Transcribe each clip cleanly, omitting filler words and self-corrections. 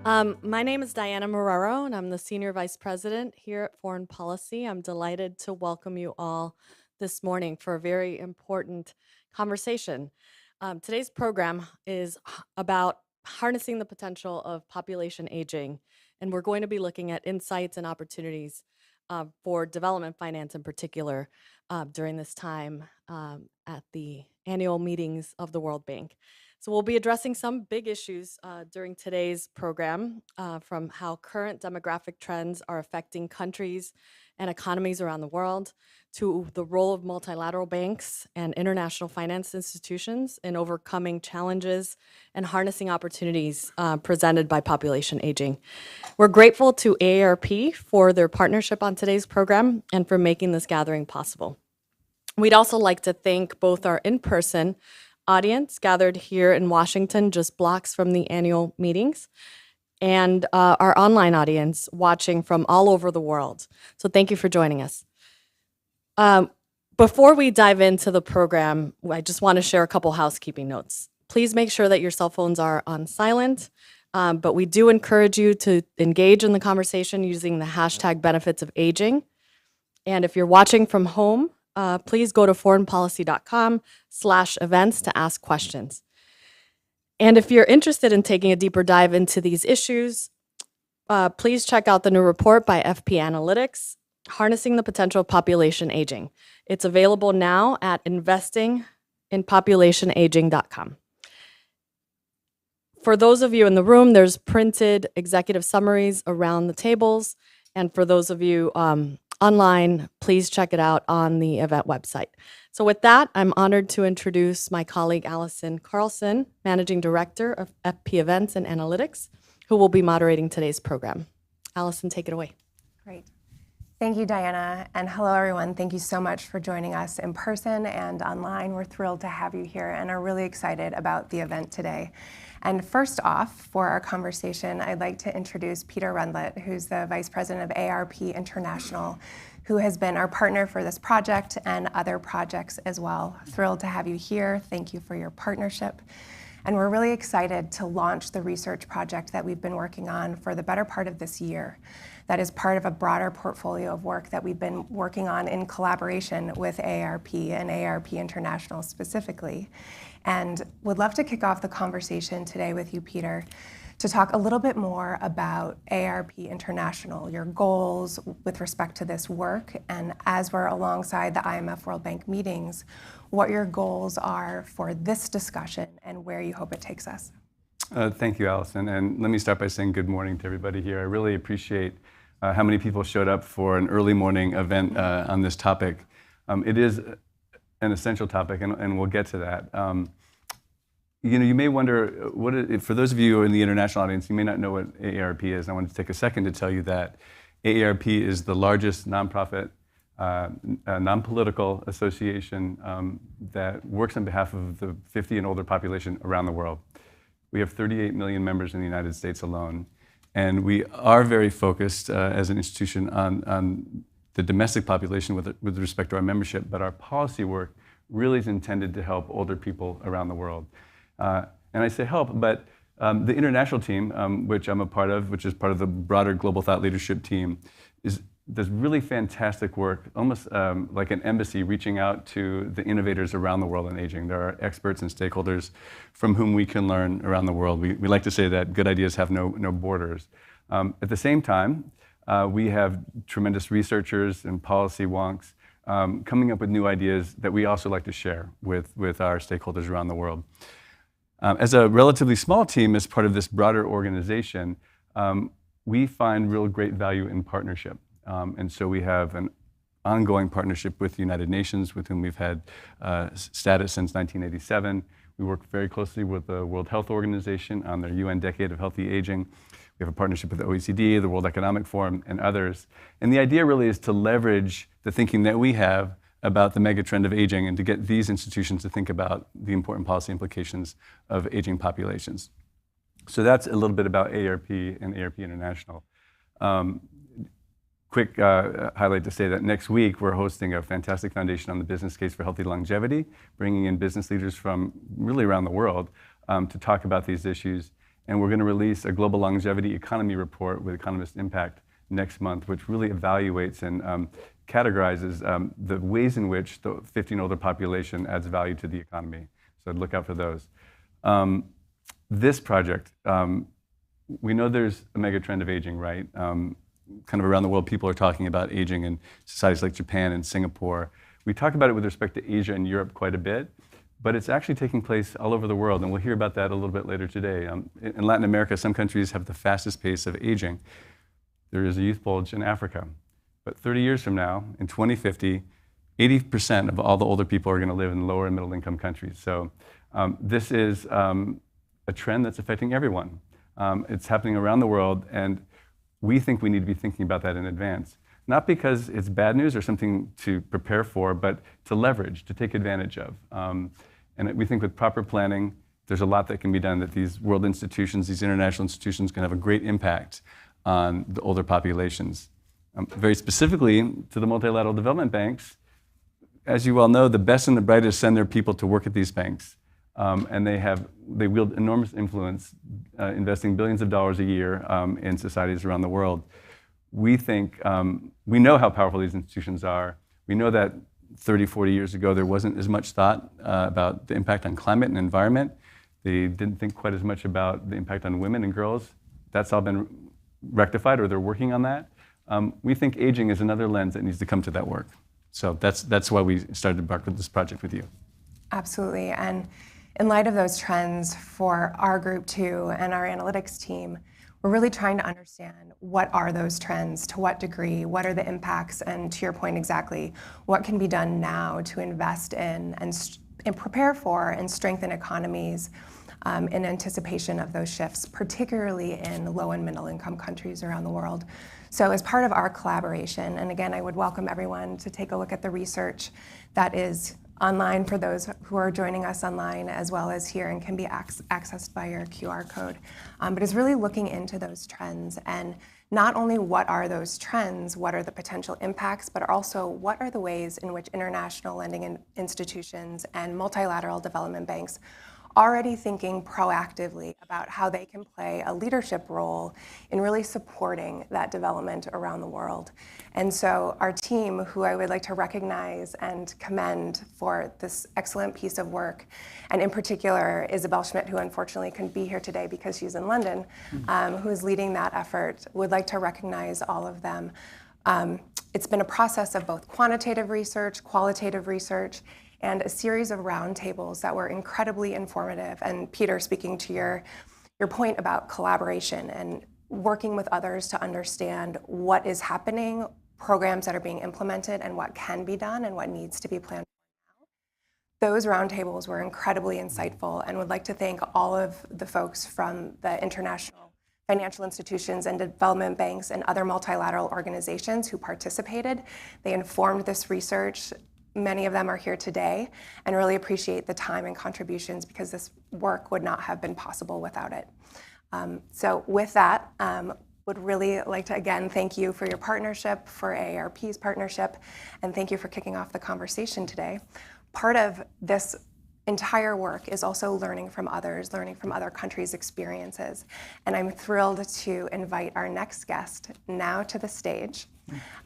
My name is Diana Marrero, and I'm the Senior Vice President here at Foreign Policy. I'm delighted to welcome you all this morning for a very important conversation. Today's program is about harnessing the potential of population aging, and we're going to be looking at insights and opportunities for development finance in particular during this time at the annual meetings of the World Bank. So we'll be addressing some big issues during today's program, from how current demographic trends are affecting countries and economies around the world, to the role of multilateral banks and international finance institutions in overcoming challenges and harnessing opportunities presented by population aging. We're grateful to AARP for their partnership on today's program and for making this gathering possible. We'd also like to thank both our in-person audience gathered here in Washington, just blocks from the annual meetings, and our online audience watching from all over the world. So thank you for joining us. Before we dive into the program, I just want to share a couple housekeeping notes. Please make sure that your cell phones are on silent, but we do encourage you to engage in the conversation using the hashtag benefits of aging. And if you're watching from home, please go to foreignpolicy.com/events to ask questions. And if you're interested in taking a deeper dive into these issues, please check out the new report by FP Analytics, Harnessing the Potential of Population Aging. It's available now at investinginpopulationaging.com. For those of you in the room, there's printed executive summaries around the tables. And for those of you online, please check it out on the event website. So with that, I'm honored to introduce my colleague, Allison Carlson, Managing Director of FP Events and Analytics, who will be moderating today's program. Allison, take it away. Great. Thank you, Diana, and hello, everyone. Thank you so much for joining us in person and online. We're thrilled to have you here and are really excited about the event today. And first off, for our conversation, I'd like to introduce Peter Rundlet, who's the Vice President of AARP International, who has been our partner for this project and other projects as well. Thrilled to have you here. Thank you for your partnership. And we're really excited to launch the research project that we've been working on for the better part of this year. That is part of a broader portfolio of work that we've been working on in collaboration with AARP and AARP International specifically. And would love to kick off the conversation today with you, Peter, to talk a little bit more about AARP International, your goals with respect to this work, and as we're alongside the IMF World Bank meetings, what your goals are for this discussion and where you hope it takes us. Thank you, Allison. And let me start by saying good morning to everybody here. I really appreciate how many people showed up for an early morning event on this topic. It is an essential topic, and we'll get to that. You may wonder, for those of you who are in the international audience, you may not know what AARP is. I wanted to take a second to tell you that AARP is the largest nonprofit, non-political association that works on behalf of the 50 and older population around the world. We have 38 million members in the United States alone. And we are very focused as an institution on the domestic population with respect to our membership, but our policy work really is intended to help older people around the world. And I say help, but the international team, which I'm a part of, which is part of the broader Global Thought Leadership team, does really fantastic work, almost like an embassy reaching out to the innovators around the world in aging. There are experts and stakeholders from whom we can learn around the world. We like to say that good ideas have no borders. At the same time, we have tremendous researchers and policy wonks coming up with new ideas that we also like to share with our stakeholders around the world. As a relatively small team, as part of this broader organization, we find real great value in partnership. And so we have an ongoing partnership with the United Nations, with whom we've had status since 1987. We work very closely with the World Health Organization on their UN Decade of Healthy Aging. We have a partnership with the OECD, the World Economic Forum, and others. And the idea really is to leverage the thinking that we have about the megatrend of aging and to get these institutions to think about the important policy implications of aging populations. So that's a little bit about AARP and AARP International. Quick highlight to say that next week we're hosting a fantastic foundation on the business case for healthy longevity, bringing in business leaders from really around the world to talk about these issues. And we're going to release a global longevity economy report with Economist Impact next month, which really evaluates and categorizes the ways in which the 50 and older population adds value to the economy. So look out for those. This project, we know there's a mega trend of aging, right? Kind of around the world, people are talking about aging in societies like Japan and Singapore. We talk about it with respect to Asia and Europe quite a bit, but it's actually taking place all over the world, and we'll hear about that a little bit later today. In Latin America, some countries have the fastest pace of aging. There is a youth bulge in Africa. But 30 years from now, in 2050, 80% of all the older people are going to live in lower and middle income countries. So this is a trend that's affecting everyone. It's happening around the world, and we think we need to be thinking about that in advance. Not because it's bad news or something to prepare for, but to leverage, to take advantage of. And we think with proper planning, there's a lot that can be done, that these world institutions, these international institutions can have a great impact on the older populations. Very specifically to the multilateral development banks, as you well know, the best and the brightest send their people to work at these banks. And they wield enormous influence, investing billions of dollars a year in societies around the world. We think, we know how powerful these institutions are. We know that 30, 40 years ago, there wasn't as much thought about the impact on climate and environment. They didn't think quite as much about the impact on women and girls. That's all been rectified, or they're working on that. We think aging is another lens that needs to come to that work. So that's why we started to embark with this project with you. Absolutely. And in light of those trends for our group too and our analytics team, we're really trying to understand what are those trends, to what degree, what are the impacts, and to your point exactly, what can be done now to invest in and prepare for and strengthen economies in anticipation of those shifts, particularly in low and middle income countries around the world. So as part of our collaboration, and again, I would welcome everyone to take a look at the research that is online for those who are joining us online, as well as here, and can be accessed by your QR code. But it's really looking into those trends, and not only what are those trends, what are the potential impacts, but also what are the ways in which international lending institutions and multilateral development banks already thinking proactively about how they can play a leadership role in really supporting that development around the world. And so our team, who I would like to recognize and commend for this excellent piece of work, and in particular Isabel Schmidt, who unfortunately couldn't be here today because she's in London, who is leading that effort, would like to recognize all of them. It's been a process of both quantitative research, qualitative research, and a series of roundtables that were incredibly informative. And Peter, speaking to your point about collaboration and working with others to understand what is happening, programs that are being implemented, and what can be done and what needs to be planned now. Those roundtables were incredibly insightful, and would like to thank all of the folks from the international financial institutions and development banks and other multilateral organizations who participated. They informed this research. Many of them are here today, and really appreciate the time and contributions, because this work would not have been possible without it. So with that, would really like to again thank you for your partnership, for AARP's partnership, and thank you for kicking off the conversation today. Part of this entire work is also learning from others, learning from other countries' experiences. And I'm thrilled to invite our next guest now to the stage,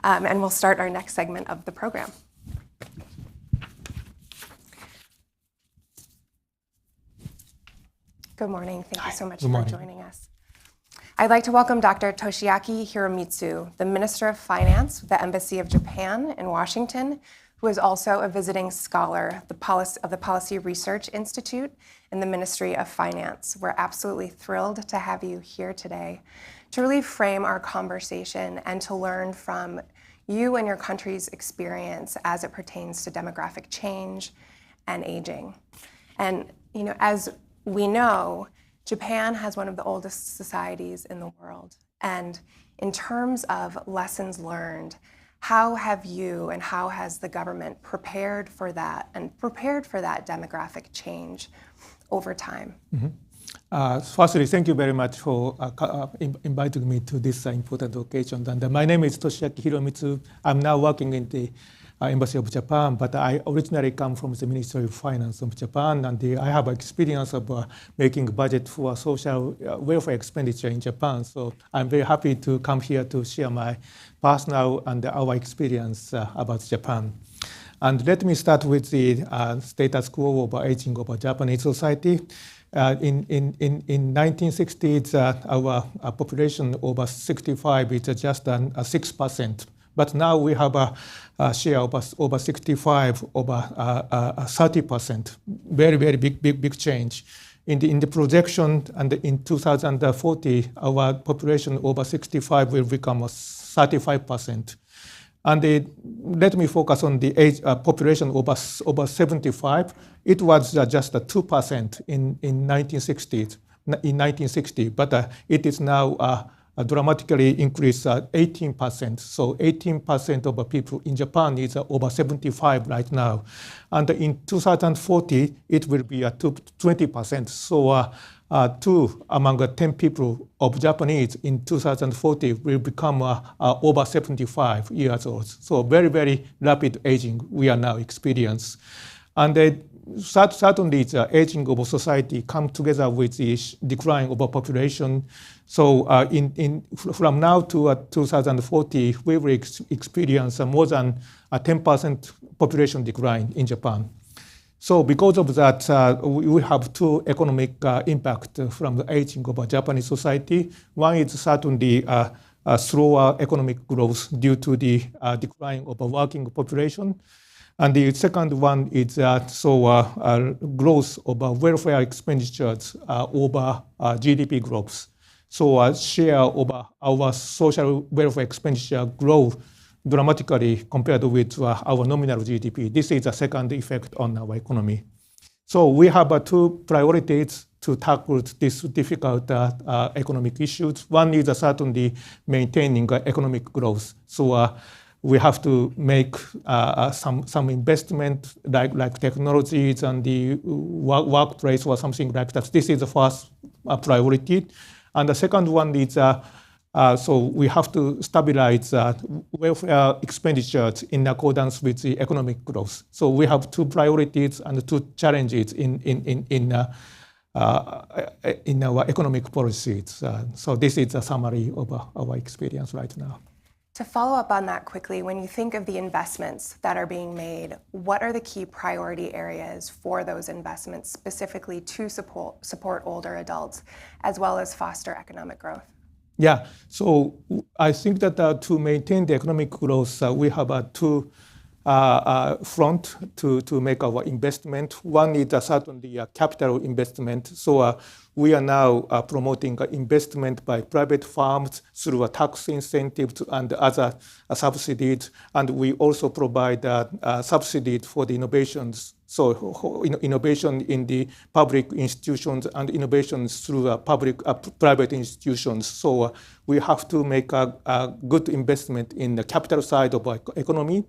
and we'll start our next segment of the program. Good morning. Thank you so much for joining us. I'd like to welcome Dr. Toshiaki Hiromitsu, the Minister of Finance with the Embassy of Japan in Washington, who is also a visiting scholar of the Policy Research Institute in the Ministry of Finance. We're absolutely thrilled to have you here today to really frame our conversation and to learn from you and your country's experience as it pertains to demographic change and aging. And as we know, Japan has one of the oldest societies in the world. And in terms of lessons learned, how have you and how has the government prepared for that and prepared for that demographic change over time? Firstly, thank you very much for inviting me to this important occasion. And my name is Toshiaki Hiromitsu. I'm now working in the Embassy of Japan, but I originally come from the Ministry of Finance of Japan, and I have experience of making budget for social welfare expenditure in Japan. So I'm very happy to come here to share my personal and our experience about Japan. And let me start with the status quo of aging of Japanese society. In 1960s, our population over 65 is just 6%. But now we have a share of over 65, over 30%. Very, very big change. In the projection, and in 2040, our population over 65 will become 35%. And let me focus on the age population over 75. It was just 2% in 1960, but it is now dramatically increased 18%. So 18% of the people in Japan is over 75 right now. And in 2040, it will be 20%. So 2 among 10 people of Japanese in 2040 will become over 75 years old. So very, very rapid aging we are now experiencing. And certainly the aging of society come together with the decline of population. So from now to 2040, we will experience more than a 10% population decline in Japan. So because of that, we have 2 economic impact from the aging of Japanese society. One is certainly slower economic growth due to the decline of a working population. And the second one is growth of welfare expenditures over GDP growth. So share of our social welfare expenditure grow dramatically compared with our nominal GDP. This is a second effect on our economy. So we have 2 priorities to tackle these difficult economic issues. One is certainly maintaining economic growth. So we have to make some investment like technologies and the workplace or something like that. This is the first priority. And the second one is so we have to stabilize welfare expenditures in accordance with the economic growth. So we have 2 priorities and 2 challenges in our economic policies. So this is a summary of our experience right now. To follow up on that quickly, when you think of the investments that are being made, what are the key priority areas for those investments specifically to support older adults as well as foster economic growth? Yeah, so I think that to maintain the economic growth, we have 2 front to make our investment. One is certainly capital investment. So we are now promoting investment by private firms through tax incentives and other subsidies. And we also provide subsidies for the innovations. So innovation in the public institutions and innovations through private institutions. So we have to make a good investment in the capital side of our economy.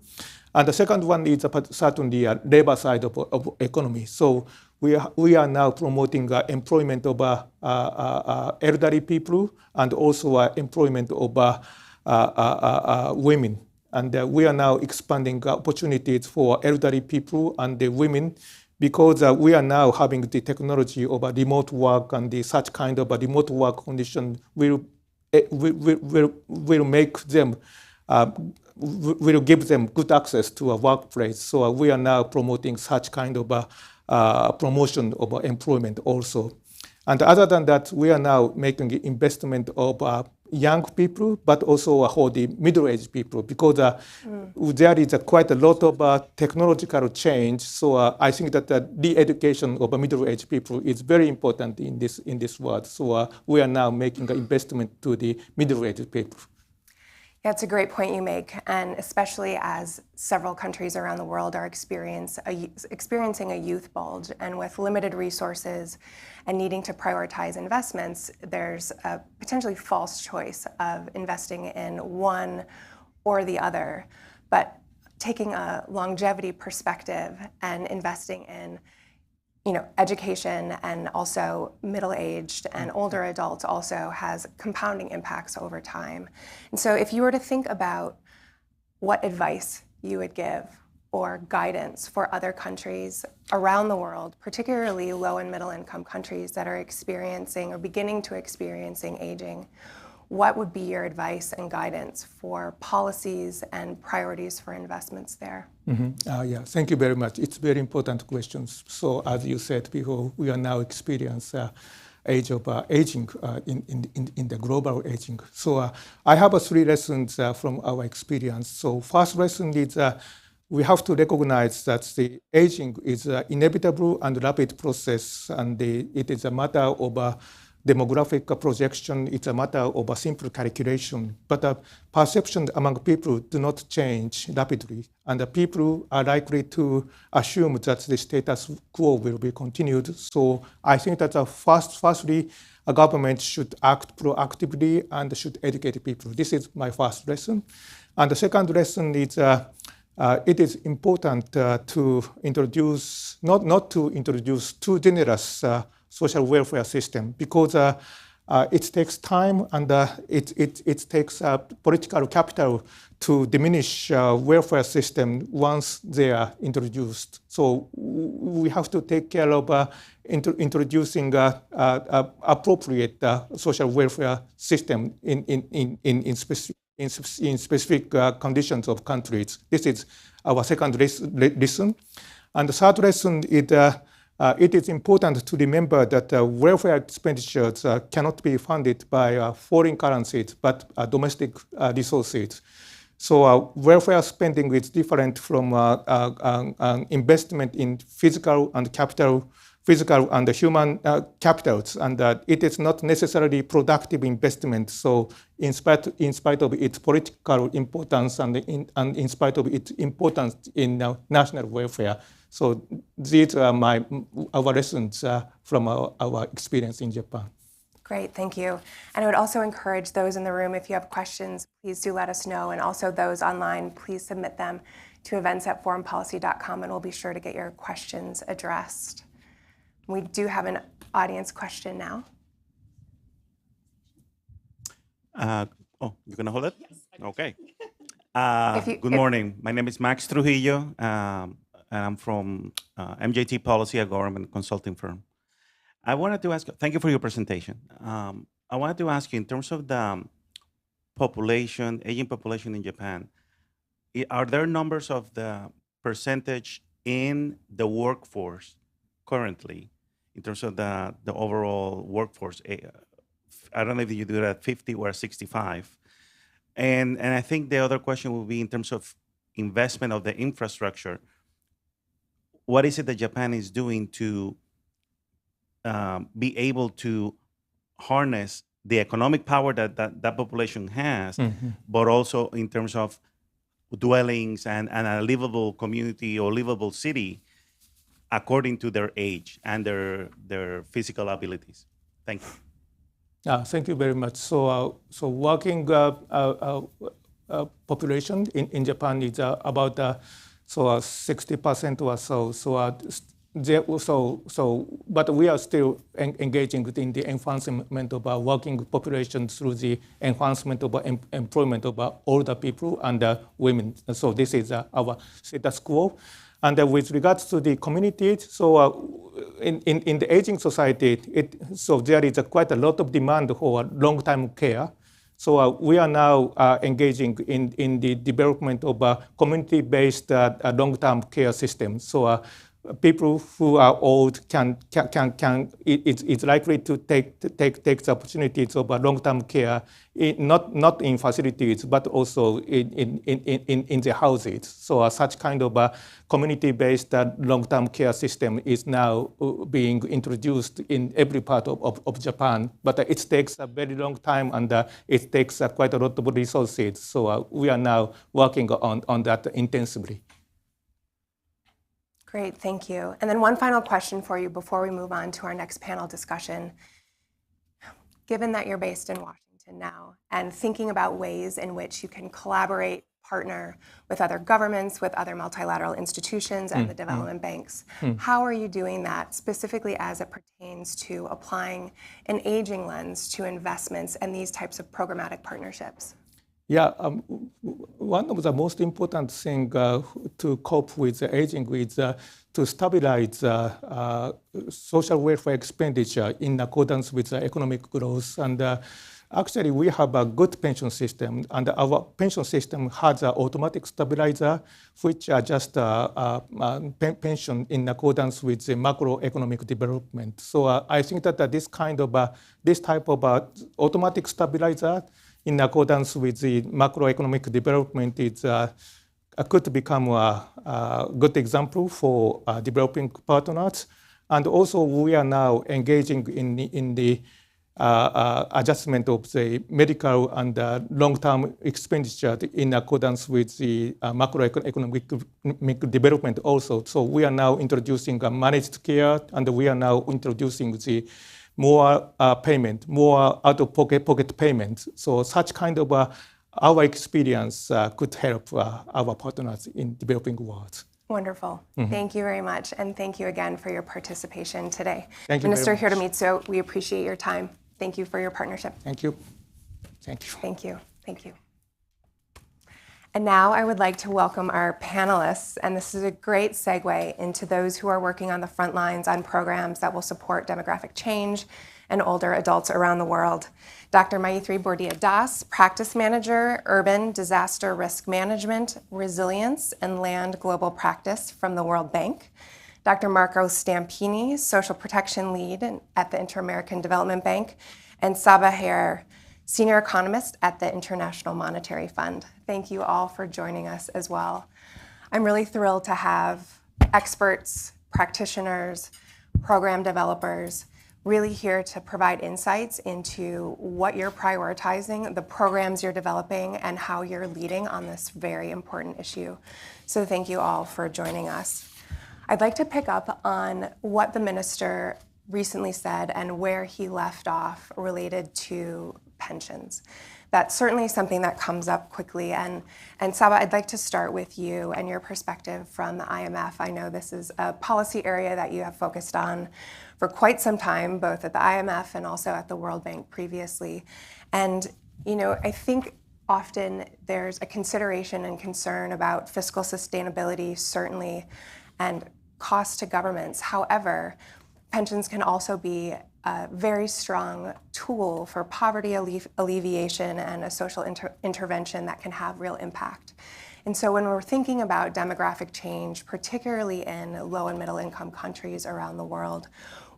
And the second one is certainly a labor side of economy. So we are now promoting employment of elderly people and also employment of women. And we are now expanding opportunities for elderly people and the women because we are now having the technology of remote work, and such kind of remote work condition will make them will give them good access to a workplace. So we are now promoting such kind of promotion of employment also. And other than that, we are now making investment of young people, but also for the middle-aged people, because there is quite a lot of technological change. So I think that the education of middle-aged people is very important in this world. So we are now making an investment to the middle-aged people. Yeah, it's a great point you make, and especially as several countries around the world are experiencing a youth bulge, and with limited resources and needing to prioritize investments, there's a potentially false choice of investing in one or the other. But taking a longevity perspective and investing in education and also middle-aged and older adults also has compounding impacts over time. And so if you were to think about what advice you would give or guidance for other countries around the world, particularly low and middle income countries that are experiencing or beginning to experiencing aging, what would be your advice and guidance for policies and priorities for investments there? Yeah, thank you very much. It's very important questions. So as you said before, we are now experiencing age of aging in the global aging. So I have three lessons from our experience. So first lesson is we have to recognize that the aging is an inevitable and rapid process, and it is a matter of demographic projection. It's a matter of a simple calculation. But perception among people do not change rapidly, and the people are likely to assume that the status quo will be continued. So I think that firstly, a government should act proactively and should educate people. This is my first lesson. And the second lesson is it is important to introduce, not to introduce too generous social welfare system, because it takes time and it takes political capital to diminish welfare system once they are introduced. So we have to take care of introducing appropriate social welfare system in specific conditions of countries. This is our second lesson. And the third lesson is it is important to remember that welfare expenditures cannot be funded by foreign currencies, but domestic resources. So welfare spending is different from investment in physical and human capitals, and it is not necessarily productive investment. So in spite of its political importance and in spite of its importance in national welfare, so these are our lessons from our experience in Japan. Great, thank you. And I would also encourage those in the room, if you have questions, please do let us know. And also those online, please submit them to events@foreignpolicy.com, and we'll be sure to get your questions addressed. We do have an audience question now. You're going to hold it? Yes. Okay. Good if- morning. My name is Max Trujillo, and I'm from MJT Policy, a government consulting firm. I wanted to ask, thank you for your presentation. I wanted to ask you, in terms of the population, aging population in Japan, are there numbers of the percentage in the workforce currently, in terms of the overall workforce? I don't know if you do that at 50 or 65. And I think the other question will be in terms of investment of the infrastructure. What is it that Japan is doing to be able to harness the economic power that population has, but also in terms of dwellings and a livable community or livable city according to their age and their physical abilities? Thank you. Thank you very much. So working population in Japan is about 60% or so. But we are still engaging in the enhancement of our working population through the enhancement of employment of older people and women. So this is our status quo. And with regards to the community, so in the aging society, so there is quite a lot of demand for long-term care. So we are now engaging in the development of a community-based long-term care system. So people who are old it's likely to take the opportunities of long-term care, not in facilities, but also in the houses. So such kind of a community-based long-term care system is now being introduced in every part of Japan. But it takes a very long time, and it takes quite a lot of resources. So we are now working on that intensively. Great, thank you. And then one final question for you before we move on to our next panel discussion. Given that you're based in Washington now, and thinking about ways in which you can collaborate, partner with other governments, with other multilateral institutions and the development banks, how are you doing that, specifically as it pertains to applying an aging lens to investments and these types of programmatic partnerships? Yeah, one of the most important things to cope with the aging is to stabilize social welfare expenditure in accordance with the economic growth. And actually, we have a good pension system, and our pension system has an automatic stabilizer, which adjusts pension in accordance with the macroeconomic development. So I think that this type of automatic stabilizer in accordance with the macroeconomic development could become a good example for developing partners. And also, we are now engaging in the adjustment of the medical and long-term expenditure in accordance with the macroeconomic development also. So we are now introducing managed care, and we are now introducing the more payment, more out-of-pocket payment. So such kind of our experience could help our partners in developing world. Wonderful. Thank you very much. And thank you again for your participation today. Thank you Minister very much. Hiromitsu, we appreciate your time. Thank you for your partnership. Thank you. Thank you. Thank you. Thank you. And now I would like to welcome our panelists, and this is a great segue into those who are working on the front lines on programs that will support demographic change and older adults around the world. Dr. Maithri Bordia-Das, Practice Manager, Urban Disaster Risk Management, Resilience, and Land Global Practice from the World Bank. Dr. Marco Stampini, Social Protection Lead at the Inter-American Development Bank, and Saba Hair, Senior Economist at the International Monetary Fund. Thank you all for joining us as well. I'm really thrilled to have experts, practitioners, program developers really here to provide insights into what you're prioritizing, the programs you're developing, and how you're leading on this very important issue. So thank you all for joining us. I'd like to pick up on what the minister recently said and where he left off related to pensions. That's certainly something that comes up quickly. And Saba, I'd like to start with you and your perspective from the IMF. I know this is a policy area that you have focused on for quite some time, both at the IMF and also at the World Bank previously. And, I think often there's a consideration and concern about fiscal sustainability, certainly, and cost to governments. However, pensions can also be a very strong tool for poverty alleviation and a social intervention that can have real impact. And so when we're thinking about demographic change, particularly in low and middle income countries around the world,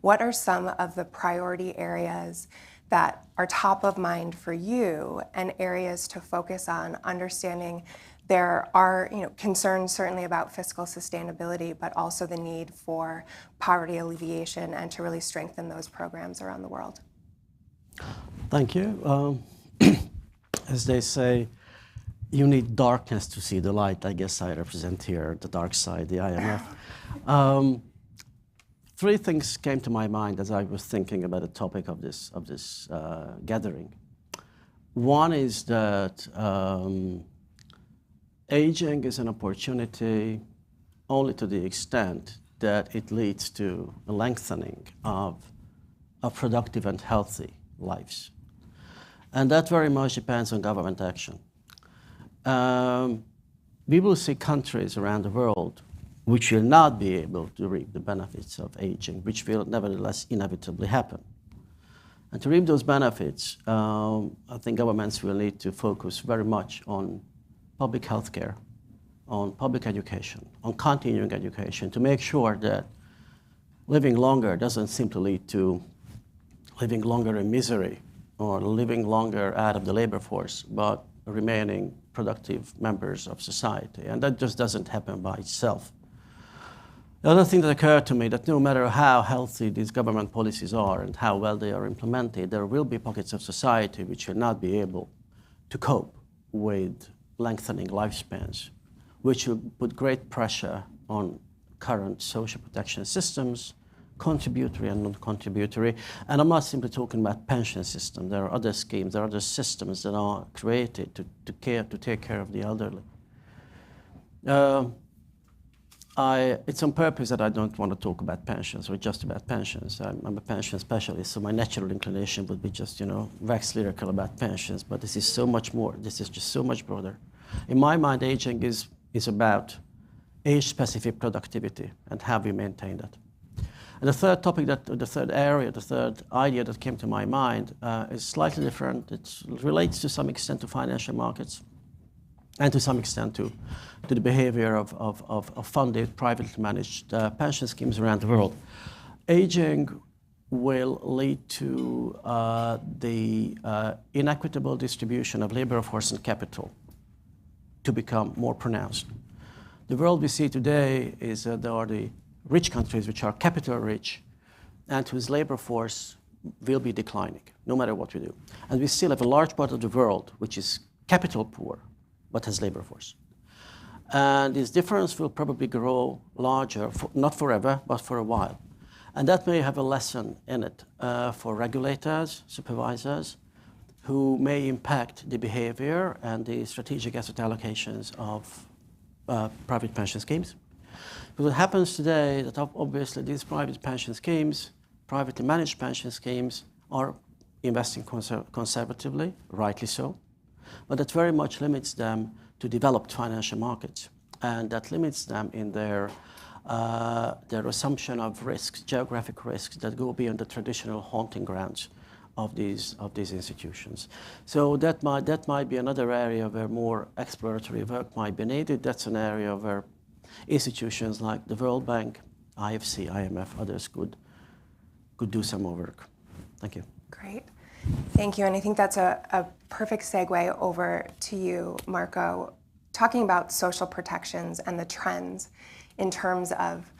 what are some of the priority areas that are top of mind for you and areas to focus on, understanding there are concerns certainly about fiscal sustainability, but also the need for poverty alleviation and to really strengthen those programs around the world? Thank you. As they say, you need darkness to see the light. I guess I represent here the dark side, the IMF. Three things came to my mind as I was thinking about the topic of this gathering. One is that aging is an opportunity only to the extent that it leads to a lengthening of productive and healthy lives. And that very much depends on government action. We will see countries around the world which will not be able to reap the benefits of aging, which will nevertheless inevitably happen. And to reap those benefits, I think governments will need to focus very much on public health care, on public education, on continuing education, to make sure that living longer doesn't simply lead to living longer in misery or living longer out of the labor force, but remaining productive members of society. And that just doesn't happen by itself. The other thing that occurred to me, that no matter how healthy these government policies are and how well they are implemented, there will be pockets of society which will not be able to cope with lengthening lifespans, which will put great pressure on current social protection systems, contributory and non-contributory. And I'm not simply talking about pension system. There are other schemes, there are other systems that are created to take care of the elderly. it's on purpose that I don't want to talk about pensions or just about pensions. I'm a pension specialist, so my natural inclination would be just, wax lyrical about pensions, but this is so much more. This is just so much broader. In my mind, aging is about age-specific productivity and how we maintain that. And the third topic, the third idea that came to my mind is slightly different. It relates to some extent to financial markets and to some extent to the behavior of funded, privately managed pension schemes around the world. Aging will lead to the inequitable distribution of labor force and capital to become more pronounced. The world we see today is there are the rich countries which are capital rich and whose labor force will be declining, no matter what we do. And we still have a large part of the world which is capital poor, but has labor force. And this difference will probably grow larger, not forever, but for a while. And that may have a lesson in it for regulators, supervisors, who may impact the behavior and the strategic asset allocations of private pension schemes. But what happens today that obviously these private pension schemes, privately managed pension schemes, are investing conservatively, rightly so, but that very much limits them to developed financial markets, and that limits them in their assumption of risks, geographic risks that go beyond the traditional haunting grounds of these institutions. So that might be another area where more exploratory work might be needed. That's an area where institutions like the World Bank, IFC, IMF, others could do some more work. Thank you. Great. Thank you. And I think that's a perfect segue over to you, Marco, talking about social protections and the trends in terms of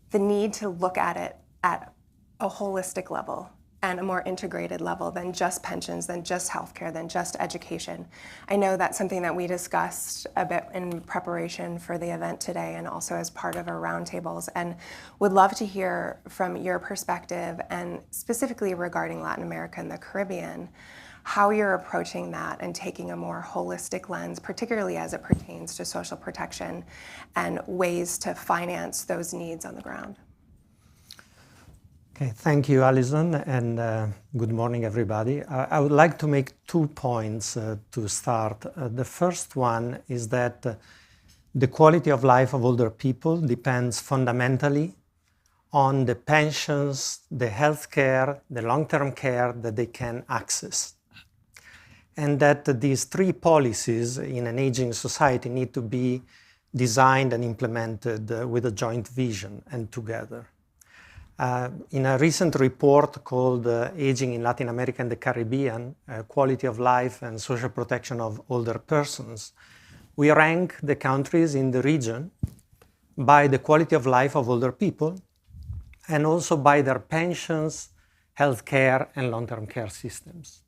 the need to look at it at a holistic level and a more integrated level than just pensions, than just healthcare, than just education. I know that's something that we discussed a bit in preparation for the event today and also as part of our roundtables, and would love to hear from your perspective, and specifically regarding Latin America and the Caribbean, how you're approaching that and taking a more holistic lens, particularly as it pertains to social protection and ways to finance those needs on the ground. Okay, thank you, Alison, and good morning, everybody. I would like to make 2 points to start. The first one is that the quality of life of older people depends fundamentally on the pensions, the health care, the long-term care that they can access. And that these 3 policies in an aging society need to be designed and implemented with a joint vision and together. In a recent report called Aging in Latin America and the Caribbean, Quality of Life and Social Protection of Older Persons, we rank the countries in the region by the quality of life of older people and also by their pensions, health care, and long-term care systems.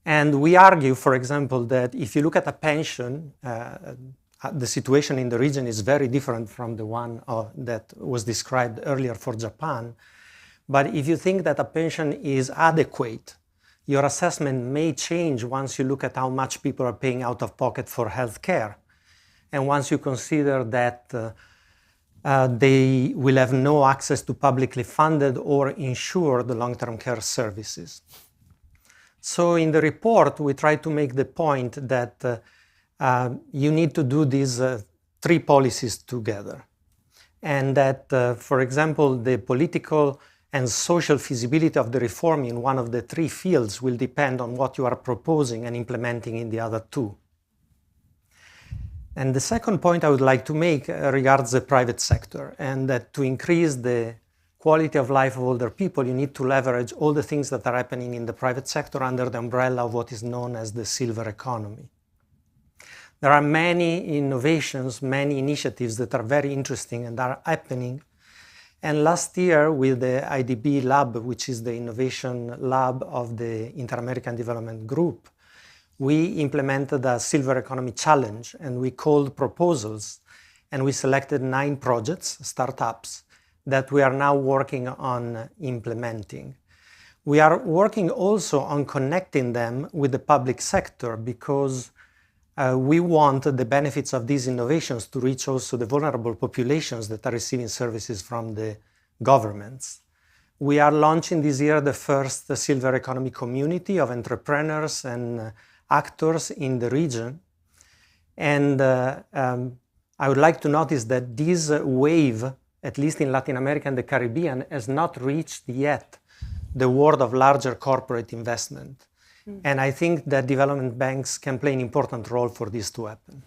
And we argue, for example, that if you look at a pension, the situation in the region is very different from the one that was described earlier for Japan. But if you think that a pension is adequate, your assessment may change once you look at how much people are paying out of pocket for health care. And once you consider that they will have no access to publicly funded or insured long-term care services. So in the report, we try to make the point that you need to do these 3 policies together. And that, for example, the political and social feasibility of the reform in one of the 3 fields will depend on what you are proposing and implementing in the other 2. And the second point I would like to make regards the private sector, and that to increase the quality of life of older people, you need to leverage all the things that are happening in the private sector under the umbrella of what is known as the silver economy. There are many innovations, many initiatives that are very interesting and are happening. And last year with the IDB Lab, which is the innovation lab of the Inter-American Development Group, we implemented a silver economy challenge, and we called proposals, and we selected 9 projects, startups, that we are now working on implementing. We are working also on connecting them with the public sector, because we want the benefits of these innovations to reach also the vulnerable populations that are receiving services from the governments. We are launching this year the first silver economy community of entrepreneurs and actors in the region. And I would like to notice that this wave, at least in Latin America and the Caribbean, has not reached yet the world of larger corporate investment. And I think that development banks can play an important role for this to happen.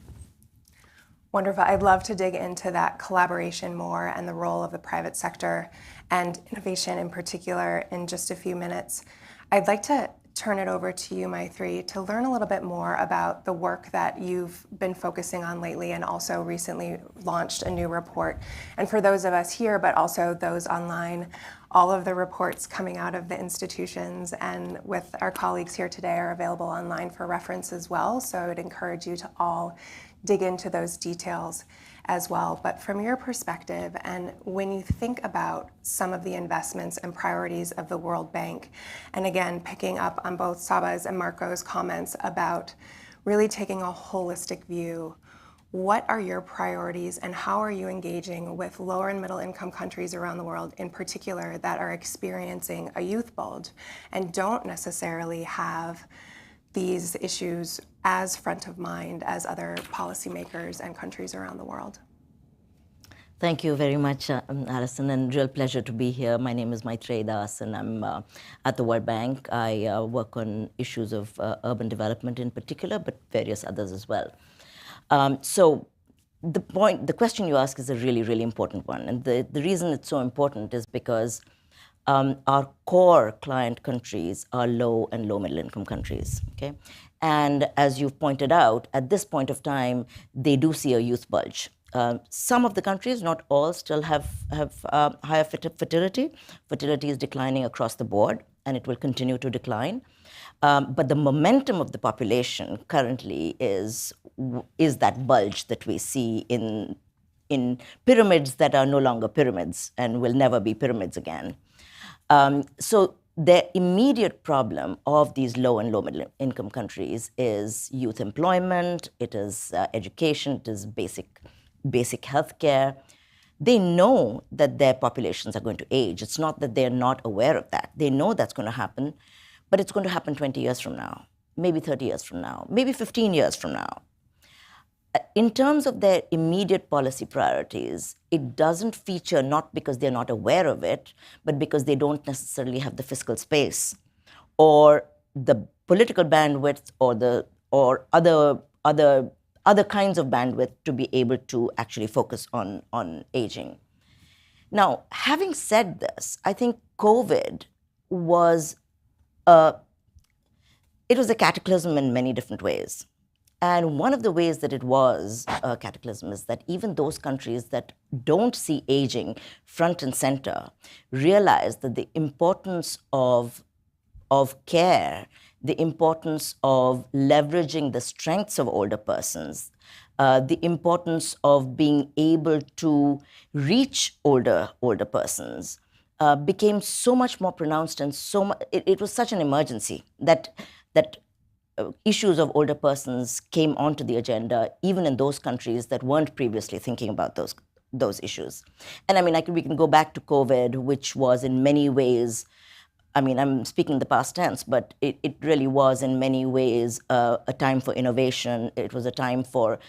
Wonderful. I'd love to dig into that collaboration more and the role of the private sector and innovation in particular in just a few minutes. I'd like to turn it over to you, Maitri, to learn a little bit more about the work that you've been focusing on lately and also recently launched a new report. And for those of us here, but also those online, all of the reports coming out of the institutions and with our colleagues here today are available online for reference as well. So I would encourage you to all dig into those details as well. But from your perspective, and when you think about some of the investments and priorities of the World Bank, and again, picking up on both Saba's and Marco's comments about really taking a holistic view, what are your priorities and how are you engaging with lower and middle income countries around the world in particular that are experiencing a youth bulge and don't necessarily have these issues as front of mind as other policymakers and countries around the world? Thank you very much, Alison, and real pleasure to be here. My name is Maitreyi Das, and I'm at the World Bank. I work on issues of urban development in particular, but various others as well. So the question you ask is a really, really important one. And the reason it's so important is because our core client countries are low and low middle income countries, okay? And as you've pointed out, at this point of time, they do see a youth bulge. Some of the countries, not all, still have higher fertility. Fertility is declining across the board, and it will continue to decline. But the momentum of the population currently is that bulge that we see in pyramids that are no longer pyramids and will never be pyramids again. So the immediate problem of these low and low middle income countries is youth employment, it is education, it is basic health care. They know that their populations are going to age. It's not that they're not aware of that. They know that's going to happen, but it's going to happen 20 years from now, maybe 30 years from now, maybe 15 years from now. In terms of their immediate policy priorities, it doesn't feature not because they're not aware of it, but because they don't necessarily have the fiscal space or the political bandwidth or other kinds of bandwidth to be able to actually focus on aging. Now, having said this, I think COVID was a cataclysm in many different ways. And one of the ways that it was a cataclysm is that even those countries that don't see aging front and center realize that the importance of care, the importance of leveraging the strengths of older persons, the importance of being able to reach older persons became so much more pronounced, and it was such an emergency that issues of older persons came onto the agenda, even in those countries that weren't previously thinking about those issues. And I mean, we can go back to COVID, which was in many ways, I mean, I'm speaking the past tense, but it really was in many ways a time for innovation. It was a time for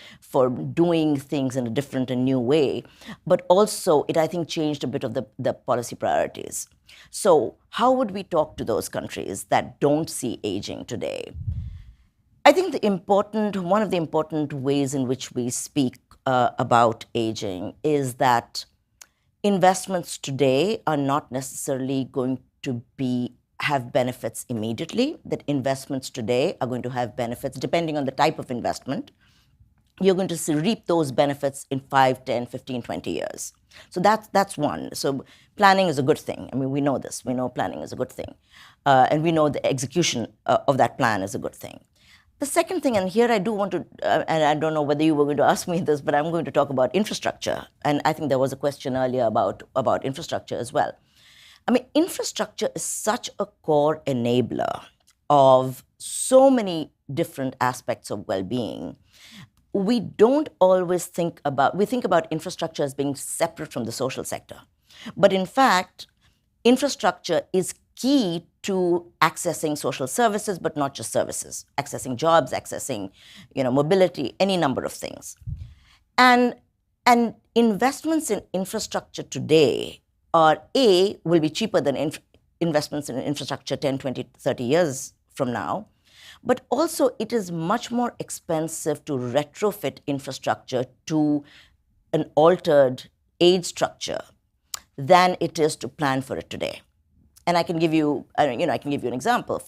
doing things in a different and new way. But also, it, I think, changed a bit of the policy priorities. So how would we talk to those countries that don't see aging today? I think one of the important ways in which we speak about aging is that investments today are not necessarily going to have benefits immediately, that investments today are going to have benefits depending on the type of investment. You're going to reap those benefits in 5, 10, 15, 20 years. So that's one. So planning is a good thing. I mean, we know this. We know planning is a good thing. And we know the execution of that plan is a good thing. The second thing, and here I do want to, and I don't know whether you were going to ask me this, but I'm going to talk about infrastructure. And I think there was a question earlier about infrastructure as well. I mean, infrastructure is such a core enabler of so many different aspects of well-being, we don't always think about infrastructure as being separate from the social sector. But in fact, infrastructure is key to accessing social services, but not just services, accessing jobs, accessing mobility, any number of things. And investments in infrastructure today will be cheaper than investments in infrastructure 10, 20, 30 years from now. But also, it is much more expensive to retrofit infrastructure to an altered age structure than it is to plan for it today. And I can give you, an example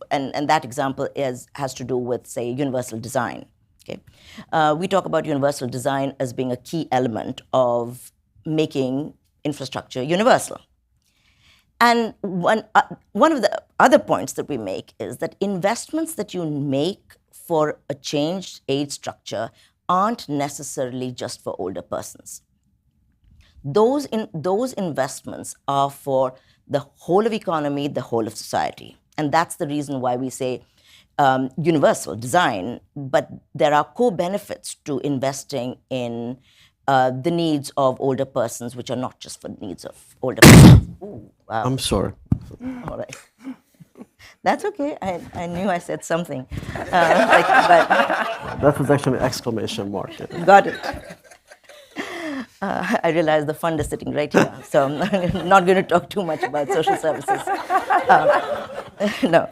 and that example has to do with, say, universal design. Okay, we talk about universal design as being a key element of making infrastructure universal. And one of the other points that we make is that investments that you make for a changed age structure aren't necessarily just for older persons. Those investments are for the whole of economy, the whole of society. And that's the reason why we say universal design, but there are co-benefits to investing in the needs of older persons, which are not just for the needs of older persons. Ooh, wow. I'm sorry. All right. That's okay. I knew I said something. But That was actually an exclamation mark. got it. I realize the fund is sitting right here, so I'm not going to talk too much about social services. No,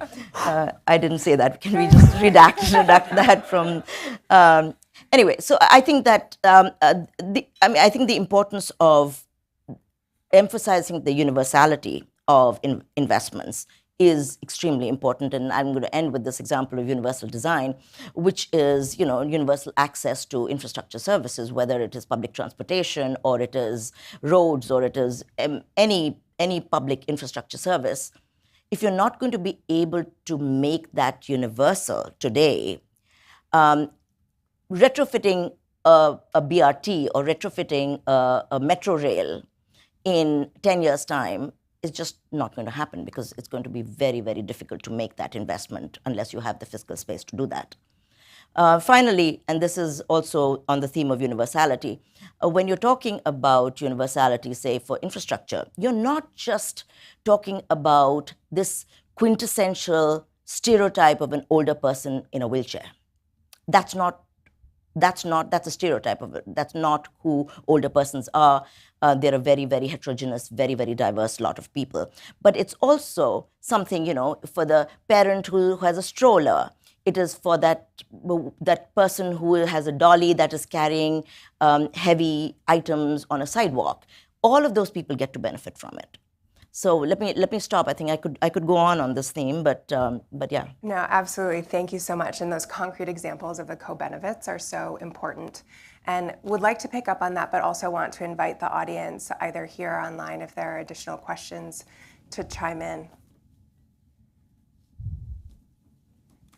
I didn't say that. Can we just redact that from? Anyway, so I think that I think the importance of emphasizing the universality of investments is extremely important, and I'm going to end with this example of universal design, which is universal access to infrastructure services, whether it is public transportation or it is roads or it is any public infrastructure service. If you're not going to be able to make that universal today, retrofitting a BRT or retrofitting a metro rail in 10 years' time is just not going to happen, because it's going to be very, very difficult to make that investment unless you have the fiscal space to do that. Finally, and this is also on the theme of universality, when you're talking about universality, say, for infrastructure, you're not just talking about this quintessential stereotype of an older person in a wheelchair. That's a stereotype of it. That's not who older persons are. They're a very, very heterogeneous, very, very diverse lot of people. But it's also something, for the parent who has a stroller. It is for that person who has a dolly that is carrying heavy items on a sidewalk. All of those people get to benefit from it. So let me stop. I think I could go on this theme, but yeah. No, absolutely. Thank you so much. And those concrete examples of the co-benefits are so important. And would like to pick up on that, but also want to invite the audience, either here or online, if there are additional questions, to chime in.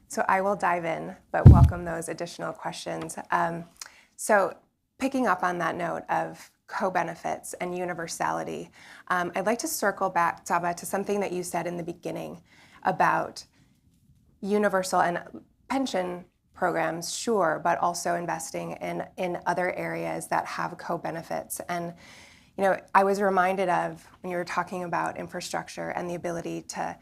So I will dive in, but welcome those additional questions. So picking up on that note of co-benefits and universality, I'd like to circle back, Saba, to something that you said in the beginning about universal and pension programs, sure, but also investing in other areas that have co-benefits. And I was reminded of when you were talking about infrastructure and the ability to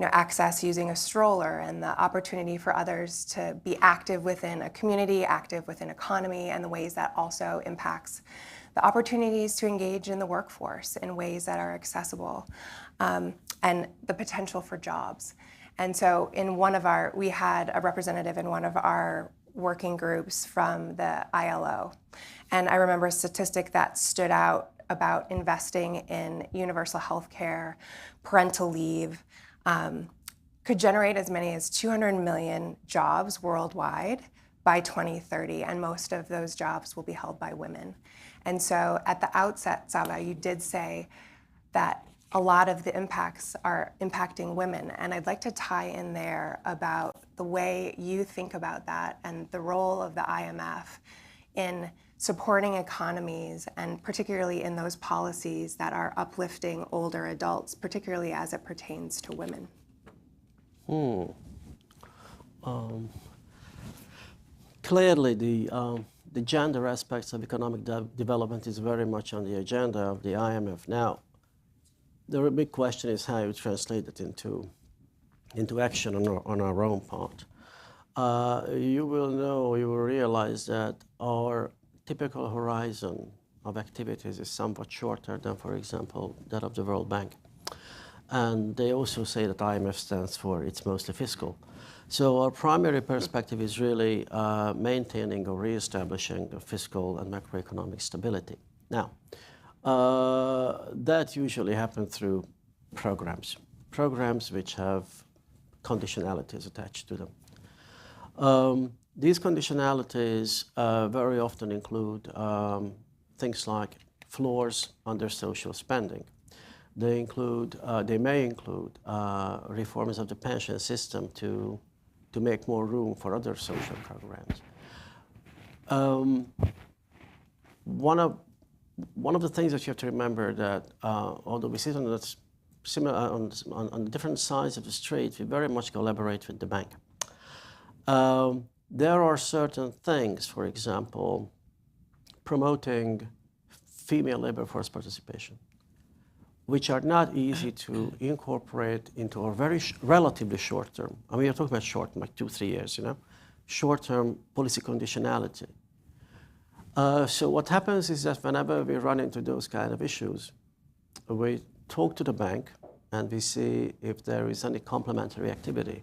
access using a stroller, and the opportunity for others to be active within a community, active within economy, and the ways that also impacts the opportunities to engage in the workforce in ways that are accessible, and the potential for jobs. And so we had a representative in one of our working groups from the ILO. And I remember a statistic that stood out about investing in universal health care, parental leave, could generate as many as 200 million jobs worldwide by 2030, and most of those jobs will be held by women. And so at the outset, Saba, you did say that a lot of the impacts are impacting women, and I'd like to tie in there about the way you think about that and the role of the IMF in supporting economies, and particularly in those policies that are uplifting older adults, particularly as it pertains to women. clearly the gender aspects of economic development is very much on the agenda of the IMF. Now, the big question is how you translate it into action on our own part. You will realize that our typical horizon of activities is somewhat shorter than, for example, that of the World Bank. And they also say that IMF stands for it's mostly fiscal. So our primary perspective is really maintaining or reestablishing the fiscal and macroeconomic stability. Now, that usually happens through programs which have conditionalities attached to them. These conditionalities very often include things like floors under social spending. They may include reforms of the pension system to make more room for other social programs. One of the things that you have to remember that although we sit on different sides of the street, we very much collaborate with the bank. There are certain things, for example, promoting female labor force participation, which are not easy to incorporate into a very relatively short term. I mean, you're talking about short, like 2-3 years, short-term policy conditionality. So what happens is that whenever we run into those kind of issues, we talk to the bank and we see if there is any complementary activity